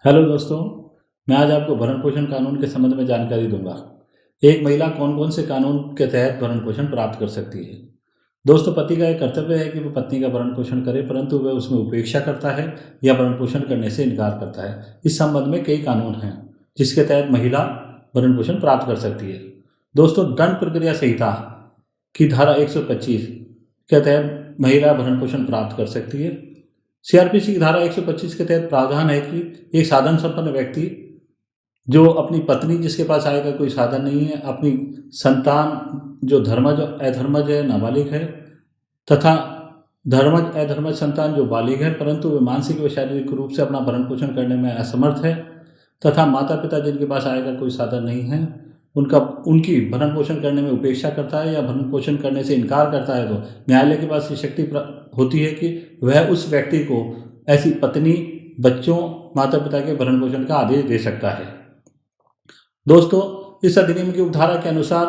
Hello दोस्तों, मैं आज आपको भरण पोषण कानून के संबंध में जानकारी दूंगा। एक महिला कौन कौन से कानून के तहत भरण पोषण प्राप्त कर सकती है। दोस्तों, पति का एक कर्तव्य है कि वह पत्नी का भरण पोषण करे, परंतु वह उसमें उपेक्षा करता है या भरण पोषण करने से इनकार करता है। इस संबंध में कई कानून हैं जिसके तहत महिला भरण पोषण प्राप्त कर सकती है। दोस्तों, दंड प्रक्रिया संहिता की धारा 125 के तहत महिला भरण पोषण प्राप्त कर सकती है। सीआरपीसी की धारा 125 के तहत प्रावधान है कि एक साधन संपन्न व्यक्ति जो अपनी पत्नी जिसके पास आय का कोई साधन नहीं है, अपनी संतान जो धर्मज अधर्मज है, नाबालिग है, तथा धर्मज अधर्मज संतान जो बालिग है परंतु वे मानसिक व शारीरिक रूप से अपना भरण पोषण करने में असमर्थ है, तथा माता पिता जिनके पास आय का कोई साधन नहीं है उनकी भरण पोषण करने में उपेक्षा करता है या भरण पोषण करने से इनकार करता है, तो न्यायालय के पास ये शक्ति होती है कि वह उस व्यक्ति को ऐसी पत्नी, बच्चों, माता पिता के भरण पोषण का आदेश दे सकता है। दोस्तों, इस अधिनियम की उपधारा के अनुसार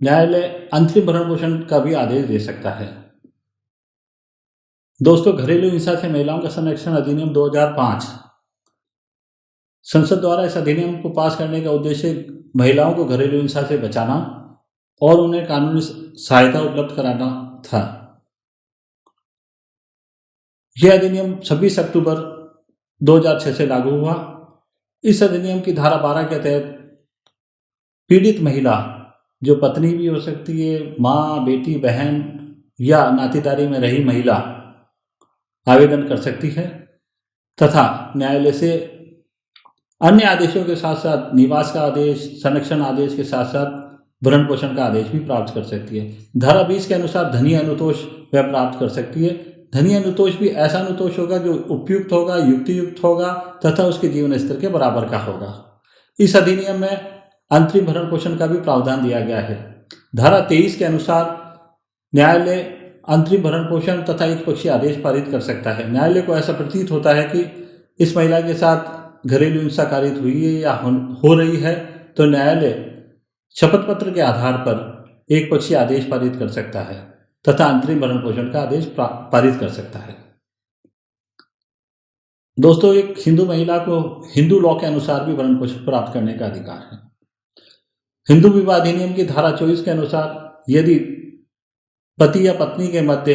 न्यायालय अंतरिम भरण पोषण का भी आदेश दे सकता है। दोस्तों, घरेलू हिंसा से महिलाओं का संरक्षण अधिनियम 2005 संसद द्वारा इस अधिनियम को पास करने का उद्देश्य महिलाओं को घरेलू हिंसा से बचाना और उन्हें कानूनी सहायता उपलब्ध कराना था। यह अधिनियम 26 अक्टूबर 2006 से लागू हुआ। इस अधिनियम की धारा 12 के तहत पीड़ित महिला, जो पत्नी भी हो सकती है, माँ, बेटी, बहन या नातीदारी में रही महिला, आवेदन कर सकती है तथा न्यायालय से अन्य आदेशों के साथ साथ निवास का आदेश, संरक्षण आदेश के साथ साथ भरण पोषण का आदेश भी प्राप्त कर सकती है। धारा 20 के अनुसार धनीय अनुतोष वह प्राप्त कर सकती है। धनीय अनुतोष भी ऐसा अनुतोष होगा जो उपयुक्त होगा, युक्तियुक्त होगा तथा उसके जीवन स्तर के बराबर का होगा। इस अधिनियम में अंतरिम भरण पोषण का भी प्रावधान दिया गया है। धारा 23 के अनुसार न्यायालय अंतरिम भरण पोषण तथा एक पक्षीय आदेश पारित कर सकता है। न्यायालय को ऐसा प्रतीत होता है कि इस महिला के साथ घरेलू हिंसा कारित हुई है या हो रही है, तो न्यायालय शपथ पत्र के आधार पर एक पक्षीय आदेश पारित कर सकता है तथा अंतरिम भरण पोषण का आदेश पारित कर सकता है। दोस्तों, एक हिंदू महिला को हिंदू लॉ के अनुसार भी भरण पोषण प्राप्त करने का अधिकार है। हिंदू विवाह अधिनियम की धारा 24 के अनुसार यदि पति या पत्नी के मध्य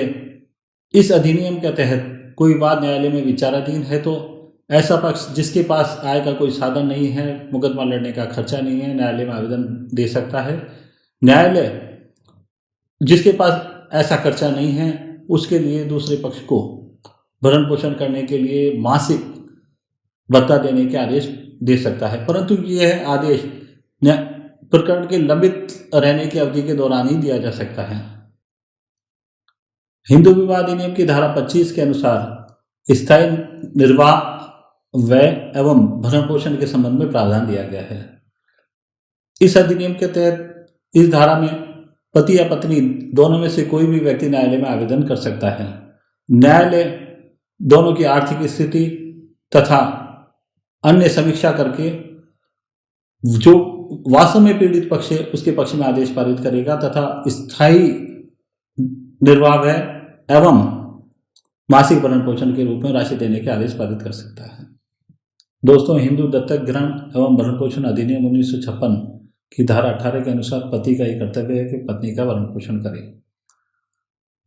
इस अधिनियम के तहत कोई वाद न्यायालय में विचाराधीन है, तो ऐसा पक्ष जिसके पास आय का कोई साधन नहीं है, मुकदमा लड़ने का खर्चा नहीं है, न्यायालय में आवेदन दे सकता है। न्यायालय जिसके पास ऐसा खर्चा नहीं है उसके लिए दूसरे पक्ष को भरण पोषण करने के लिए मासिक भत्ता देने के आदेश दे सकता है, परंतु यह आदेश प्रकरण के लंबित रहने की अवधि के दौरान ही दिया जा सकता है। हिंदू विवाह अधिनियम की धारा 25 के अनुसार स्थायी निर्वाह, व्यय एवं भरण पोषण के संबंध में प्रावधान दिया गया है। इस अधिनियम के तहत इस धारा में पति या पत्नी दोनों में से कोई भी व्यक्ति न्यायालय में आवेदन कर सकता है। न्यायालय दोनों की आर्थिक स्थिति तथा अन्य समीक्षा करके जो वास्तव में पीड़ित पक्ष है उसके पक्ष में आदेश पारित करेगा तथा स्थायी निर्वाह व्यय एवं मासिक भरण पोषण के रूप में राशि देने के आदेश पारित कर सकता है। दोस्तों, हिंदू दत्तक ग्रहण एवं भरण पोषण अधिनियम 1956 की धारा 18 के अनुसार पति का यह कर्तव्य है कि पत्नी का भरण पोषण करे।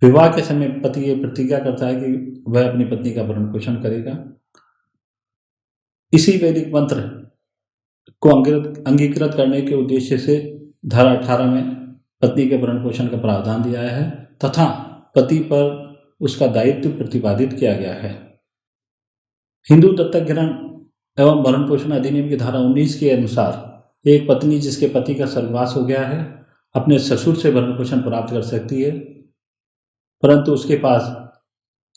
विवाह के समय पति ये प्रतिज्ञा करता है कि वह अपनी पत्नी का भरण पोषण करेगा। इसी वैदिक मंत्र को अंगीकृत करने के उद्देश्य से धारा 18 में पत्नी के भरण पोषण का प्रावधान दिया है तथा पति पर उसका दायित्व प्रतिपादित किया गया है। हिंदू दत्तक ग्रहण एवं भरण पोषण अधिनियम की धारा 19 के अनुसार एक पत्नी जिसके पति का स्वर्गवास हो गया है अपने ससुर से भरण पोषण प्राप्त कर सकती है, परंतु उसके पास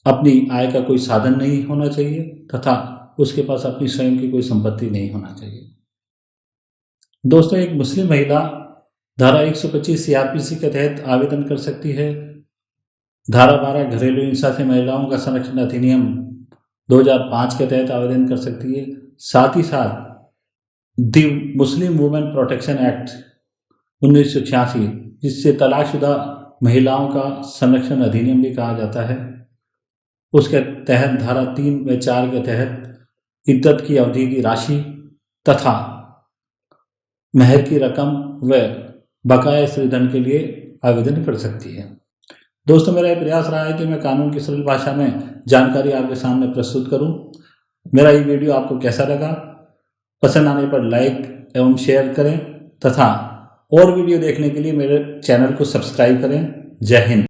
अपनी आय का कोई साधन नहीं होना चाहिए तथा उसके पास अपनी स्वयं की कोई संपत्ति नहीं होना चाहिए। दोस्तों, एक मुस्लिम महिला धारा 125 सीआरपीसी के तहत आवेदन कर सकती है। धारा 12 घरेलू हिंसा से महिलाओं का संरक्षण अधिनियम 2005 के तहत आवेदन कर सकती है। साथ ही साथ दी मुस्लिम वुमेन प्रोटेक्शन एक्ट 1986 जिससे तलाकशुदा महिलाओं का संरक्षण अधिनियम भी कहा जाता है, उसके तहत धारा 3 व 4 के तहत इद्दत की अवधि की राशि तथा मेहर की रकम व बकाया स्त्रीधन के लिए आवेदन कर सकती है। दोस्तों, मेरा यह प्रयास रहा है कि मैं कानून की सरल भाषा में जानकारी आपके सामने प्रस्तुत करूं। मेरा ये वीडियो आपको कैसा लगा? पसंद आने पर लाइक एवं शेयर करें तथा और वीडियो देखने के लिए मेरे चैनल को सब्सक्राइब करें। जय हिंद।